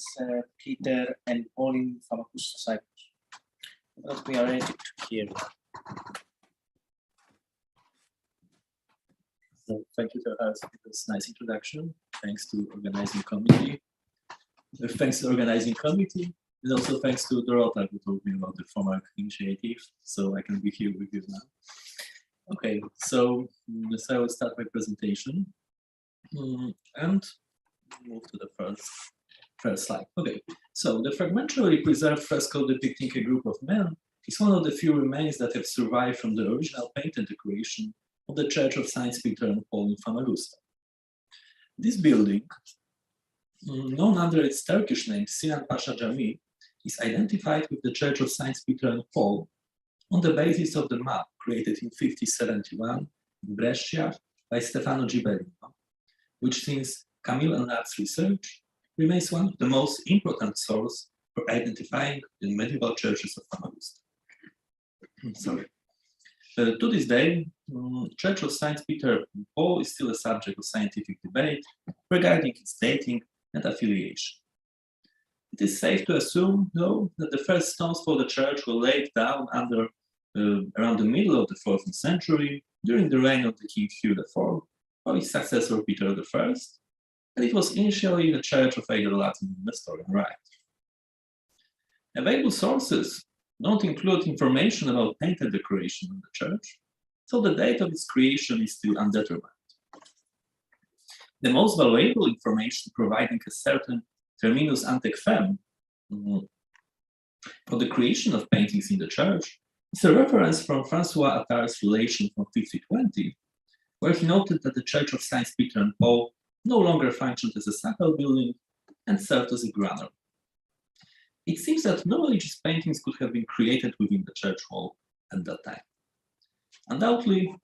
Saints Peter and Paul in Famagusta, Cyprus. Let me arrange it here. So thank you to us for this nice introduction. Thanks to organizing committee. Thanks to organizing committee, and also thanks to Dorota who told me about the formal initiative, so I can be here with you now. Okay, so I will start my presentation and move to the first slide. Okay, so the fragmentarily preserved fresco depicting a group of men is one of the few remains that have survived from the original painted decoration of the Church of Saints Peter and Paul in Famagusta. This building, known under its Turkish name Sinan Pasha Jami, is identified with the Church of Saints Peter and Paul on the basis of the map created in 1571 in Brescia by Stefano Gibellino, which since Camille Enard's research remains one of the most important sources for identifying the medieval churches of Famagusta. Sorry. To this day, Church of Saints Peter and Paul is still a subject of scientific debate regarding its dating and affiliation. It is safe to assume, though, that the first stones for the church were laid down around the middle of the 14th century during the reign of the King Hugh IV or his successor Peter I, and it was initially the church of either Latin or Nestorian rite. Available sources don't include information about painted decoration of the church, so the date of its creation is still undetermined. The most valuable information providing a certain terminus ante quem for the creation of paintings in the church is a reference from François Attard's relation from 1520, where he noted that the Church of Saints Peter and Paul no longer functioned as a sacral building and served as a granary. It seems that no religious paintings could have been created within the church wall at that time. Undoubtedly,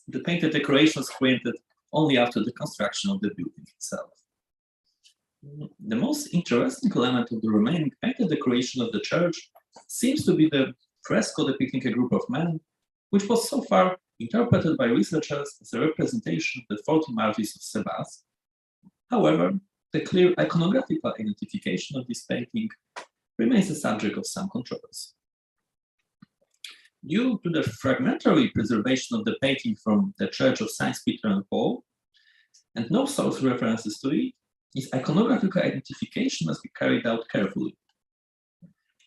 the painted decorations were created only after the construction of the building itself. The most interesting element of the remaining painted decoration of the church seems to be the fresco depicting a group of men, which was so far interpreted by researchers as a representation of the 40 martyrs of Sebas. However, the clear iconographical identification of this painting remains the subject of some controversy. Due to the fragmentary preservation of the painting from the Church of Saints Peter and Paul, and no source references to it, its iconographical identification must be carried out carefully.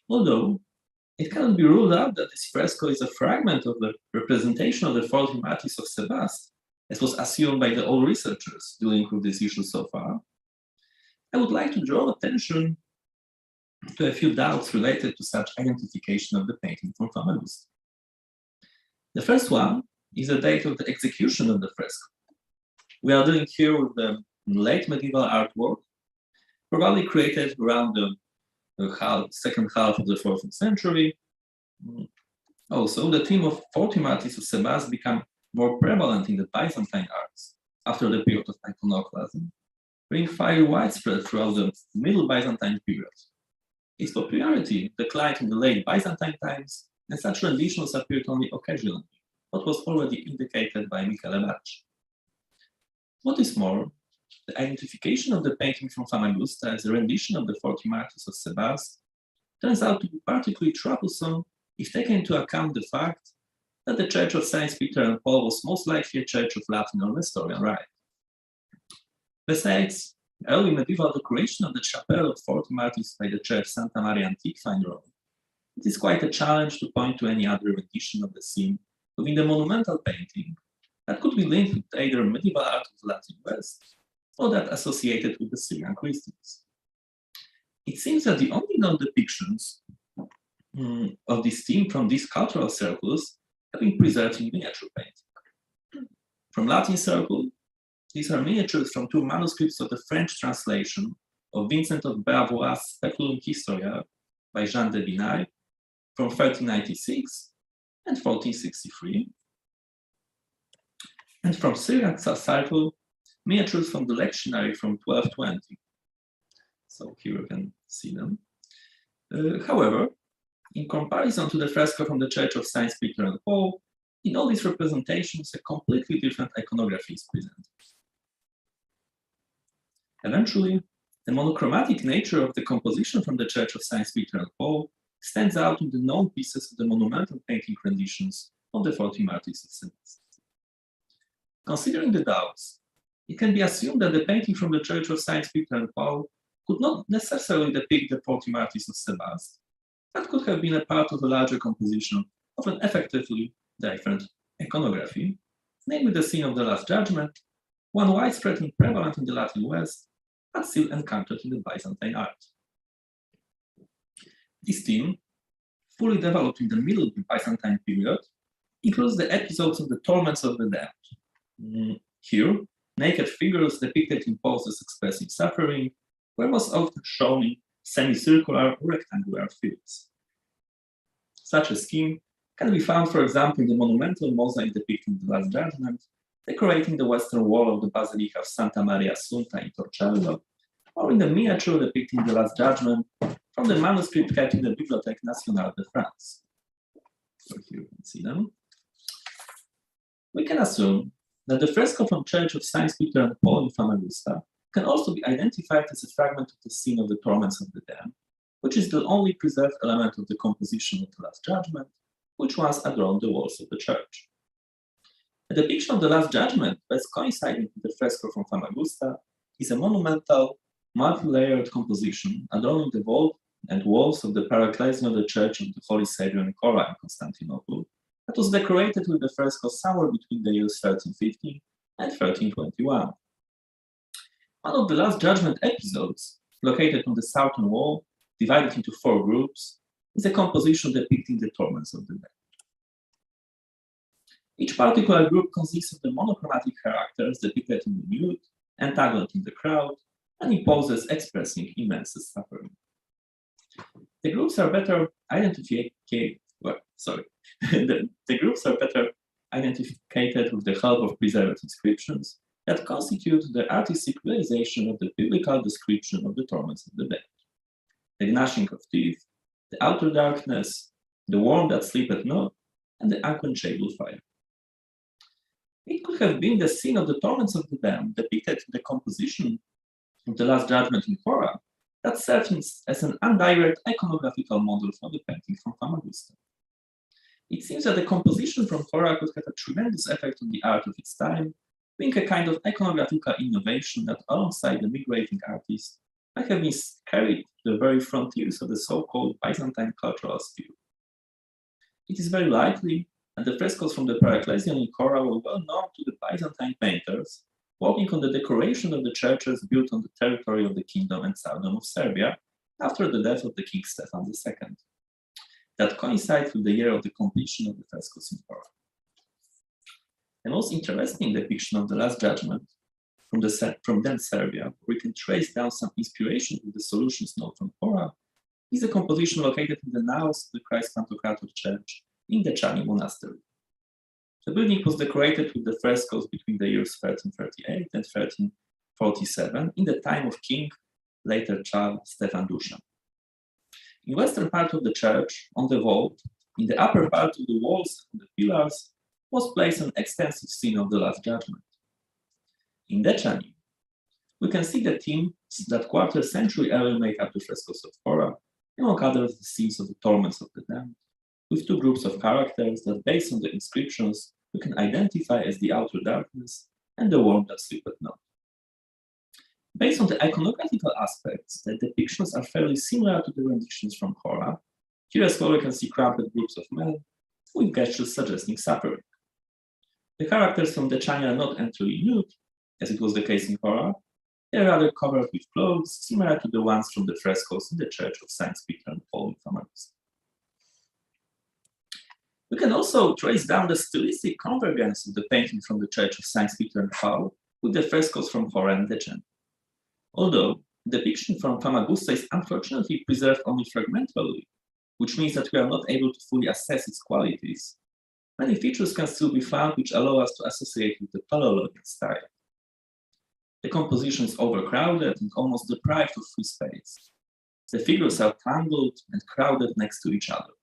Although it cannot be ruled out that this fresco is a fragment of the representation of the 40 martyrs of Sebas, as was assumed by the old researchers dealing with this issue so far, I would like to draw attention to a few doubts related to such identification of the painting from Famagusta. The first one is the date of the execution of the fresco. We are dealing here with the late medieval artwork, probably created around the second half of the 14th century. Also, the theme of 40 martyrs of Sebas became more prevalent in the Byzantine arts after the period of iconoclasm, being fairly widespread throughout the Middle Byzantine period. Its popularity declined in the late Byzantine times, and such renditions appeared only occasionally, what was already indicated by Michele Bacci. What is more, the identification of the painting from Famagusta as a rendition of the 40 martyrs of Sebas turns out to be particularly troublesome if taken into account the fact that the Church of Saints Peter and Paul was most likely a church of Latin or Nestorian rite. Besides, early medieval decoration of the chapel of 40 martyrs by the church Santa Maria Antiqua in Rome, it is quite a challenge to point to any other rendition of the scene within the monumental painting that could be linked with either medieval art of the Latin West or that associated with the Syrian Christians. It seems that the only known depictions of this theme from these cultural circles have been preserved in miniature painting. From Latin circle, these are miniatures from two manuscripts of the French translation of Vincent of Beauvois' Speculum Historia by Jean de Binaille from 1396 and 1463, and from Syriac circle, miniatures from the lectionary from 1220. So here you can see them. However, in comparison to the fresco from the Church of Saints Peter and Paul, in all these representations, a completely different iconography is presented. Eventually, The monochromatic nature of the composition from the Church of Saints Peter and Paul stands out in the known pieces of the monumental painting renditions of the 40 Martyrs of Sebaste. Considering the doubts, it can be assumed that the painting from the Church of Saints Peter and Paul could not necessarily depict the 40 Martyrs of Sebaste, but could have been a part of a larger composition of an effectively different iconography, namely the scene of the Last Judgment, one widespread and prevalent in the Latin West, but still encountered in the Byzantine art. This theme, fully developed in the Middle Byzantine period, includes the episodes of the torments of the damned. Here, naked figures depicted in poses expressing suffering were most often shown in semicircular or rectangular fields. Such a scheme can be found, for example, in the monumental mosaic depicting the Last Judgment, decorating the western wall of the Basilica of Santa Maria Assunta in Torcello, or in the miniature depicting the Last Judgment from the manuscript kept in the Bibliothèque Nationale de France. So here you can see them. We can assume that the fresco from Church of Saints Peter and Paul in Famagusta can also be identified as a fragment of the scene of the torments of the damned, which is the only preserved element of the composition of the Last Judgment, which once adorned the walls of the church. A depiction of the Last Judgment, best coinciding with the fresco from Famagusta, is a monumental, multi-layered composition adorning the vault and walls of the Paraclesion of the Church of the Holy Saviour in Cora in Constantinople, that was decorated with the fresco somewhere between the years 1350 and 1321. One of the Last Judgment episodes, located on the southern wall, divided into 4 groups, is a composition depicting the torments of the dead. Each particular group consists of the monochromatic characters depicted in the nude, entangled in the crowd, and in poses expressing immense suffering. The groups are better identified with the help of preserved inscriptions that constitute the artistic realization of the biblical description of the torments of the dead. The gnashing of teeth, the outer darkness, the worm that sleep at night, and the unquenchable fire. It could have been the scene of the torments of the damned depicted in the composition of the Last Judgment in Cora that served as an indirect iconographical model for the painting from Famagusta. It seems that the composition from Cora could have a tremendous effect on the art of its time, being a kind of iconographical innovation that, alongside the migrating artists, might have been carried to the very frontiers of the so-called Byzantine cultural style. It is very likely that the frescoes from the Paraclesion in Cora were well known to the Byzantine painters working on the decoration of the churches built on the territory of the Kingdom and Tsardom of Serbia after the death of the King Stefan II. That coincides with the year of the completion of the frescoes in Cora. The most interesting depiction of the Last Judgment from then Serbia, where we can trace down some inspiration with the solutions known from Cora, is a composition located in the naos of the Christ Pantocrator Church in the Chani Monastery. The building was decorated with the frescoes between the years 1338 and 1347 in the time of King, later Tsar Stefan Dushan. In the western part of the church, on the vault, in the upper part of the walls and the pillars, was placed an extensive scene of the Last Judgment. In the Chani, we can see the themes that quarter century earlier make up the frescoes of Cora, among others the scenes of the torments of the damned, with 2 groups of characters that, based on the inscriptions, we can identify as the outer darkness and the worm that sleep at night. Based on the iconographical aspects, the depictions are fairly similar to the renditions from Cora. Here as well we can see crowded groups of men with gestures suggesting suffering. The characters from the Chani are not entirely nude, as it was the case in Cora. They are rather covered with clothes, similar to the ones from the frescoes in the Church of Saints Peter and Paul in Famagusta. We can also trace down the stylistic convergence of the painting from the Church of Saints Peter and Paul with the frescoes from Cora and Decen. Although the depiction from Famagusta is unfortunately preserved only fragmentarily, which means that we are not able to fully assess its qualities, many features can still be found which allow us to associate with the Paleolithic style. The composition is overcrowded and almost deprived of free space. The figures are tangled and crowded next to each other.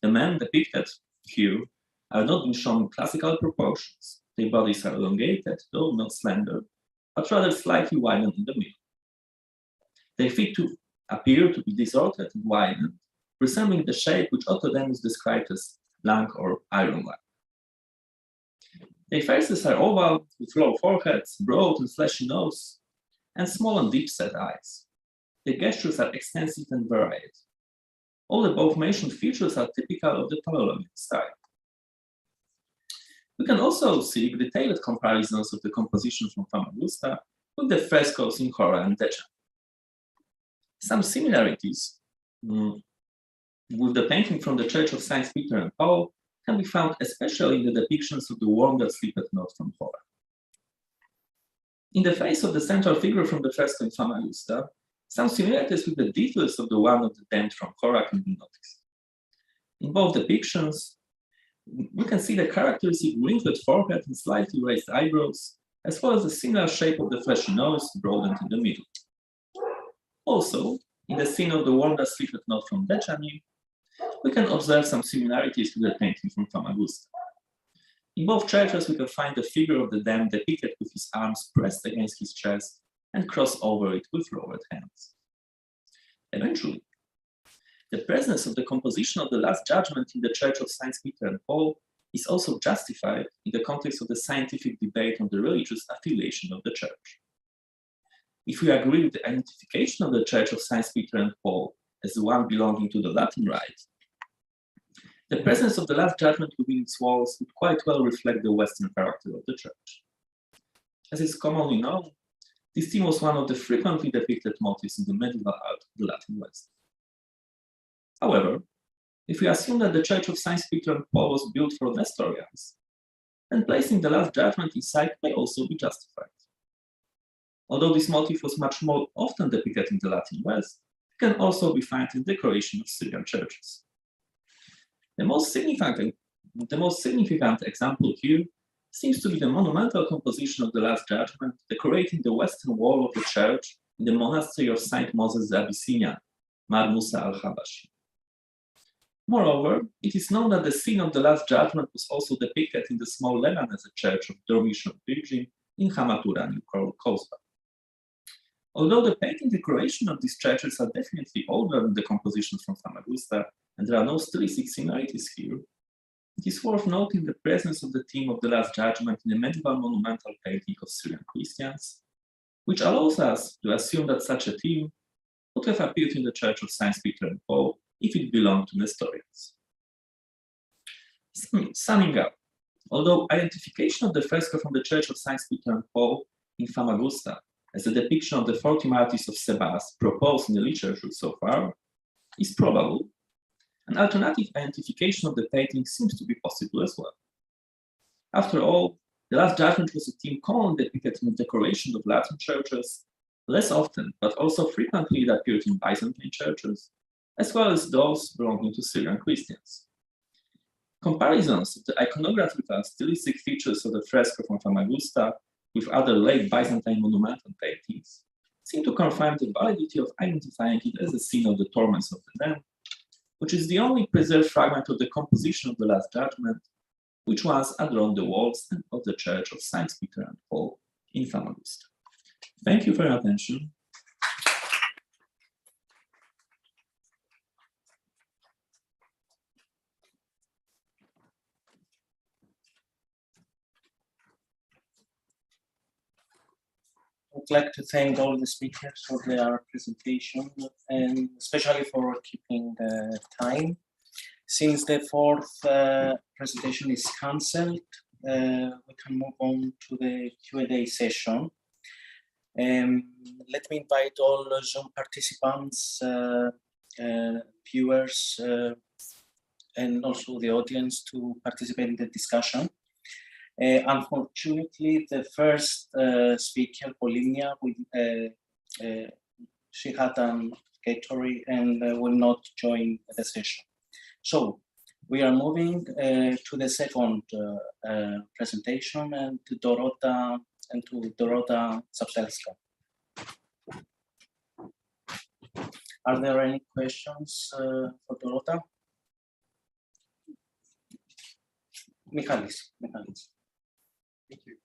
The men depicted here are not being shown in classical proportions. Their bodies are elongated, though not slender, but rather slightly widened in the middle. They appear to be distorted and widened, resembling the shape which Otto Demus described as lung or iron lung. Their faces are oval, with low foreheads, broad and fleshy nose, and small and deep-set eyes. Their gestures are extensive and varied. All above mentioned features are typical of the Paleolithic style. We can also see detailed comparisons of the composition from Famagusta with the frescoes in Hora and Deccan. Some similarities with the painting from the Church of Saints Peter and Paul can be found especially in the depictions of the worm that sleepeth not from Hora. In the face of the central figure from the fresco in Famagusta, some similarities with the details of the one of the damned from Hora can be noticed. In both depictions, we can see the characteristic wrinkled forehead and slightly raised eyebrows, as well as the similar shape of the fleshy nose, broadened in the middle. Also, in the scene of the worm that sleepeth not from Decani, we can observe some similarities with the painting from Famagusta. In both churches, we can find the figure of the damned depicted with his arms pressed against his chest and crossed over it with lowered hands. Eventually, the presence of the composition of the Last Judgment in the Church of Saints Peter and Paul is also justified in the context of the scientific debate on the religious affiliation of the Church. If we agree with the identification of the Church of Saints Peter and Paul as the one belonging to the Latin Rite, the presence of the Last Judgment within its walls would quite well reflect the Western character of the Church. As is commonly known, this theme was one of the frequently depicted motifs in the medieval art of the Latin West. However, if we assume that the Church of Saints Peter and Paul was built for Nestorians, then placing the Last Judgment inside may also be justified. Although this motif was much more often depicted in the Latin West, it can also be found in decoration of Syrian churches. The most significant example here seems to be the monumental composition of the Last Judgment decorating the western wall of the church in the monastery of Saint Moses the Abyssinian, Mar Musa al-Habashi. Moreover, it is known that the scene of the Last Judgment was also depicted in the small Lebanese church of Dormition Virgin in Hamatura, New Kosovo. Although the painting decoration of these churches are definitely older than the compositions from Famagusta, and there are no stylistic similarities here, it is worth noting the presence of the theme of the Last Judgment in a medieval monumental painting of Syrian Christians, which allows us to assume that such a theme would have appeared in the Church of Saints Peter and Paul if it belonged to Nestorians. Summing up, although identification of the fresco from the Church of Saints Peter and Paul in Famagusta as a depiction of the 40 martyrs of Sebas proposed in the literature so far is probable, an alternative identification of the painting seems to be possible as well. After all, the Last Judgment was a theme commonly depicted in the decoration of Latin churches, less often, but also frequently it appeared in Byzantine churches, as well as those belonging to Syrian Christians. Comparisons of the iconographical stylistic features of the fresco from Famagusta with other late Byzantine monumental paintings seem to confirm the validity of identifying it as a scene of the torments of the damned, which is the only preserved fragment of the composition of the Last Judgment, which once adorned the walls of the Church of Saints Peter and Paul in Famagusta. Thank you for your attention. I'd like to thank all the speakers for their presentation and especially for keeping the time. Since the fourth presentation is cancelled, we can move on to the Q&A session. Let me invite all Zoom participants, viewers, and also the audience to participate in the discussion. Unfortunately, the first speaker, Polymnia, she had an obligatory and will not join the session. So we are moving to the second presentation and to Dorota Zapselska. Are there any questions for Dorota? Michalis. Thank you.